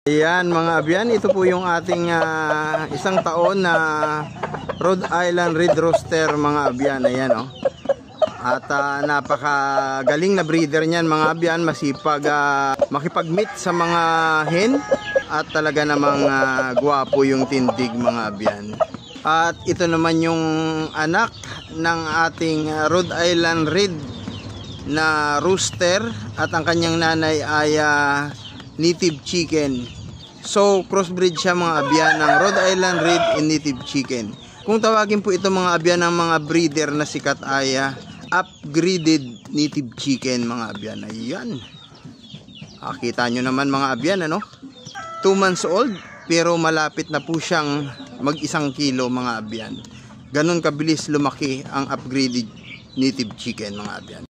Ayan mga abyan, ito po yung ating isang taon na Rhode Island Red Rooster mga abyan. Ayan oh. At napakagaling na breeder niyan mga abyan, masipag makipag-meet sa mga hen at talaga namang gwapo yung tindig mga abyan. At ito naman yung anak ng ating Rhode Island Red na rooster at ang kanyang nanay ay native chicken. So crossbreed siya mga abyan ng Rhode Island Red and native chicken. Kung tawagin po ito mga abyan ng mga breeder na sikat ay upgraded native chicken mga abyan. Ayan. Kita nyo naman mga abyan ano. 2 months old pero malapit na po siyang mag 1 kilo mga abyan. Ganon kabilis lumaki ang upgraded native chicken mga abyan.